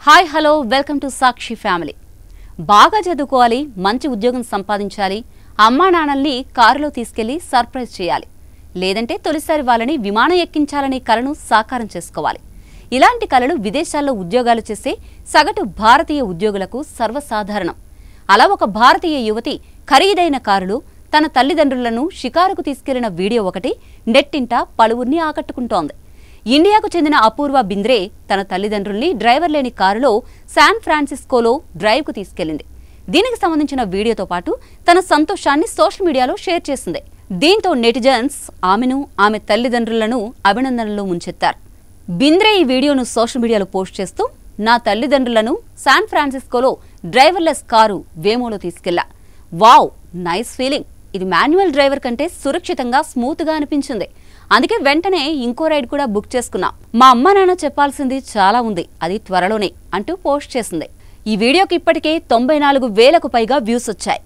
Hi hello welcome to Sakshi family. బాగా చదువుకోవాలి, మంచి ఉద్యోగం సంపాదించాలి, అమ్మా నాన్నల్ని కారులో తీసుకెళ్లి సర్ప్రైజ్ చేయాలి, లేదంటే తొలిసారి వాళ్ళని విమానం ఎక్కించాలనే కలను సాకారం చేసుకోవాలి. ఇలాంటి కలలు విదేశాల్లో ఉద్యోగాలు చేసే సగటు భారతీయ ఉద్యోగులకు సర్వసాధారణం. అలా ఒక భారతీయ యువతి ఖరీదైన కారులో తన తల్లిదండ్రులను షికారుకు తీసుకెళ్లిన వీడియో ఒకటి నెట్టింట పలువురిని ఆకట్టుకుంటోంది. ఇండియాకు చెందిన అపూర్వ బింద్రే తన తల్లిదండ్రుల్ని డ్రైవర్ లేని కారులో శాన్ ఫ్రాన్సిస్కోలో డ్రైవ్కు తీసుకెళ్లింది. దీనికి సంబంధించిన వీడియోతో పాటు తన సంతోషాన్ని సోషల్ మీడియాలో షేర్ చేసింది. దీంతో నెటిజన్స్ ఆమెను, ఆమె తల్లిదండ్రులను అభినందనలు ముంచెత్తారు. బింద్రే ఈ వీడియోను సోషల్ మీడియాలో పోస్ట్ చేస్తూ, నా తల్లిదండ్రులను శాన్ ఫ్రాన్సిస్కోలో డ్రైవర్లెస్ కారు వేమోలో తీసుకెళ్లా. Wow, nice feeling. ఇది మాన్యువల్ డ్రైవర్ కంటే సురక్షితంగా, స్మూత్గా అనిపించింది. అందుకే వెంటనే ఇంకో రైడ్ కూడా బుక్ చేసుకున్నా. మా అమ్మ నాన్న చెప్పాల్సింది చాలా ఉంది, అది త్వరలోనే అంటూ పోస్ట్ చేసింది. ఈ వీడియోకి ఇప్పటికే 94,000కు పైగా వ్యూస్ వచ్చాయి.